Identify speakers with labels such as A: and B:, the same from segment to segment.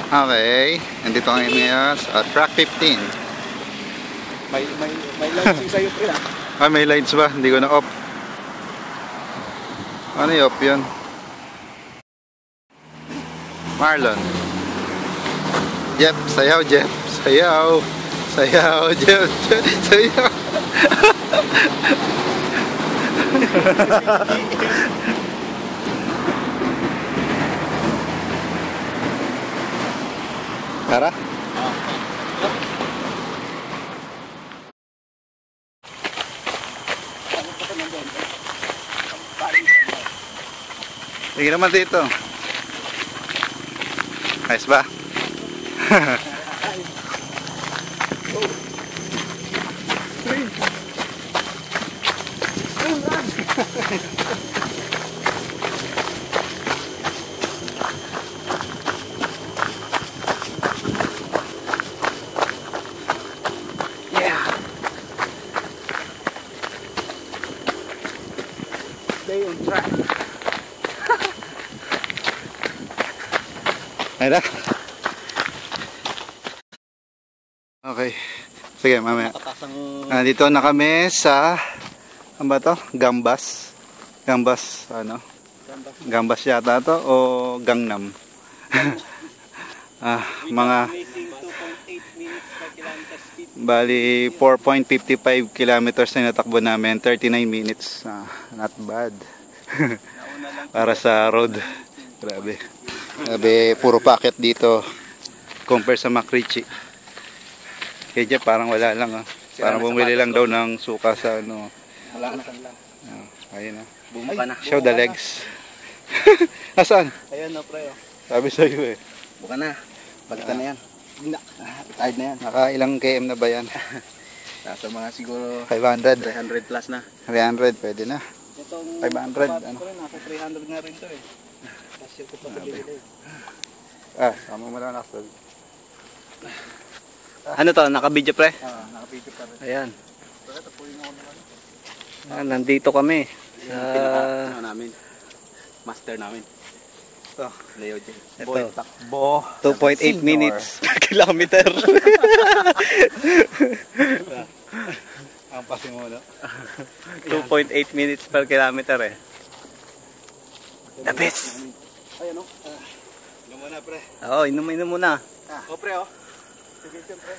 A: Okay, nandito kami ngayon sa track 15.
B: May lights yung sa'yo, pre.
A: Ah, may lights ba? Hindi ko na off. Ano yung off yun? Marlon. Jeff, sayaw Jeff. Sayaw. Sayaw Jeff. Sayaw. Tara. Sige naman dito. Nice ba?
B: Stay on track.
A: Ayun na. Okay. Sige, mamaya. Dito na kami sa ano ba to? Gambas. Gambas, ano? Gambas yata to o Gangnam. Mga bali 4.55 kilometers na natakbo namin, 39 minutes. Not bad. Para sa road. Grabe. Grabe, puro packet dito compare sa Makrichi. Kaya Jeff, parang wala lang. Parang bumili lang daw ng suka sa ano.
B: Wala na.
A: Ayun na.
B: Bumpa na.
A: Show the legs. Asan?
B: Ayan na, pre.
A: Sabi sa'yo eh.
B: Buka na. Pagkita na yan. Retired na yan.
A: Naka ilang km na ba yan?
B: Nasa mga siguro
A: 500.
B: 300 plus na.
A: 300, pwede na.
B: Itong
A: 500, ano?
B: Nasa 300 nga rin to eh. Kasi ko pa pabili.
A: Sama mo lang nakasal.
C: Ano to? Naka-video pre?
A: Nakapito pa rin.
C: Ayan. Nandito kami.
B: Ano namin? Master namin.
A: Ito.
B: Leo J.
C: Ito.
A: Takbo.
C: 2.8 minutes per kilometer.
A: Ang pasimulo.
C: 2.8 minutes per kilometer eh. The best!
B: Ayan o.
A: Inom muna pre.
C: Oo, inom muna.
B: O pre o. Sige pre.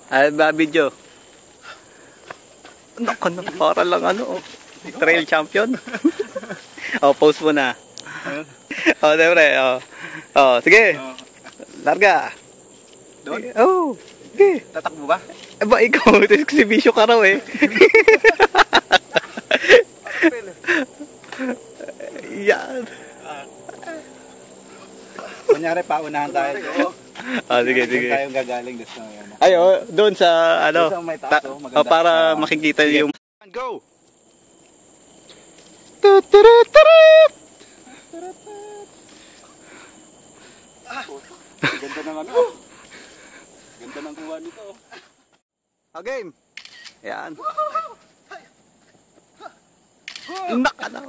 C: Ay ba video? Naku, para lang ano. Trail champion. Post mo na. Siyempre. Sige. Larga.
B: Doon?
C: Sige.
B: Tatakbo ba?
C: Ba ikaw, exhibition ka raw eh. Yan.
A: Kunyari, paunahan tayo.
C: Sige.
A: Tayong gagaling dito.
C: Ay, doon sa ano.
A: Doon sa may taas, maganda.
C: Para makikita yung
A: Go!
B: Ganda ng ano. Ganda ng kuha nito.
A: Game!
C: yan. Naka na.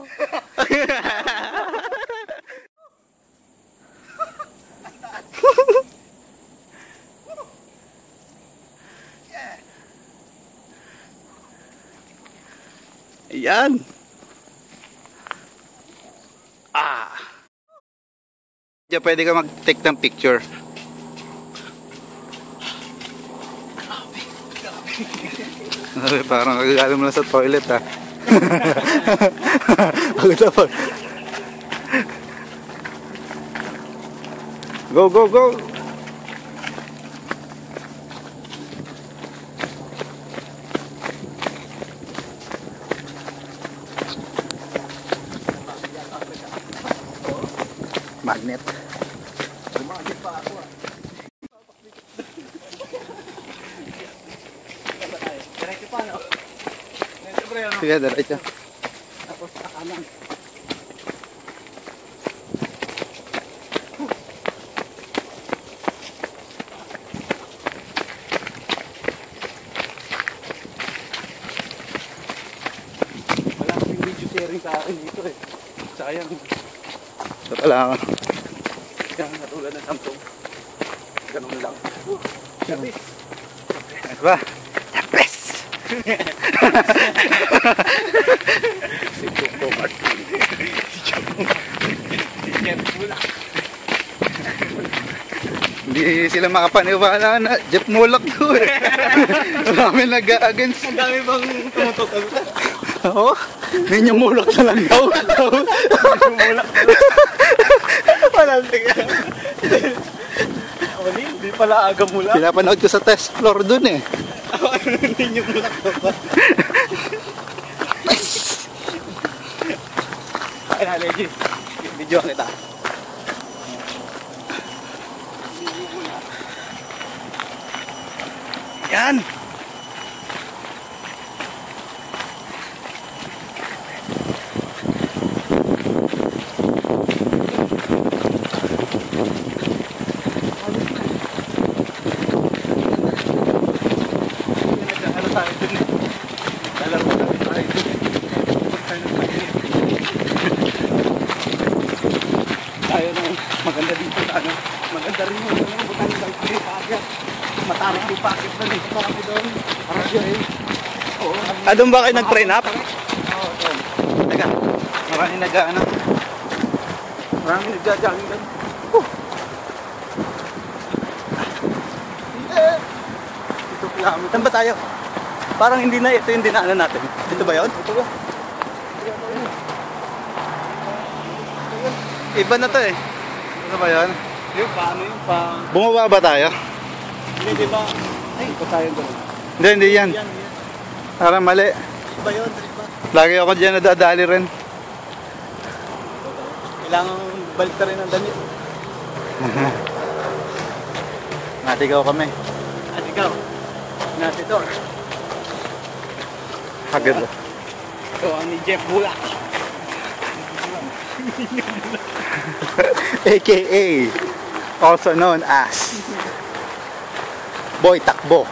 C: Ayan.
A: Diyan pwede ka mag-take ng picture. Parang kagagaling mo lang sa toilet ha. Go, go, go! Magnet.
B: Magnet pa ako ah. Diretso pa no? Diretso pre ano?
A: Sige, diretso.
B: Tapos sa kanan. Wala kasing video sharing sa akin dito eh. Sayang.
A: Ito lang.
B: Kaya natulad ng sampung.
C: Ganun lang.
A: Ano ba? The best!
C: Si Coco Martin. Si Jeff Mulak.
A: Hindi sila makapaniwala na Jeff Mulak to eh. Marami nag-against.
C: Ang dami bang tumutok.
A: Oo. Ninyo Mulak na lang daw.
C: Mulak. Walang tiga. Hindi pala aga mula.
A: Pinapanood ko sa test floor dun eh.
C: Ano ninyo mulak ba? Ay na, legit. Video kita. Yan! Tayo nung maganda dito sa ano. Maganda rin yung butang ng paakyat. Matarik yung paakyat na dito. Marami doon. Marami eh. Oo. Doon ba kayo nag-train up?
A: Oo, doon. Teka, marami nag-ano. Marami nag-jogging doon.
C: Ito kilometer. Saan ba tayo? Parang hindi na ito yung dinaanan natin. Ito ba yun? Ito ba? Iba na to eh.
A: Ano ba yan?
C: Yung paano yung pa...
A: Bumaba ba tayo?
C: Hindi, di ba? Ay, ito tayo doon.
A: Hindi yan.
C: Yan.
A: Parang mali.
C: Iba yun, diba?
A: Lagi ako dyan nadadali rin.
C: Kailangan balik ka rin ang damit.
A: Natigaw kami.
C: At ikaw, nasa ito.
A: Agad.
C: Ito ang ni Jeff Mulak.
A: AKA also known as Boy Takbo.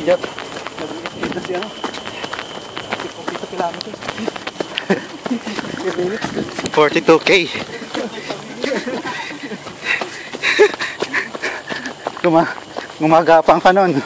A: Yep.
C: Ito siya.
A: 42K. Gumagapang ka nun.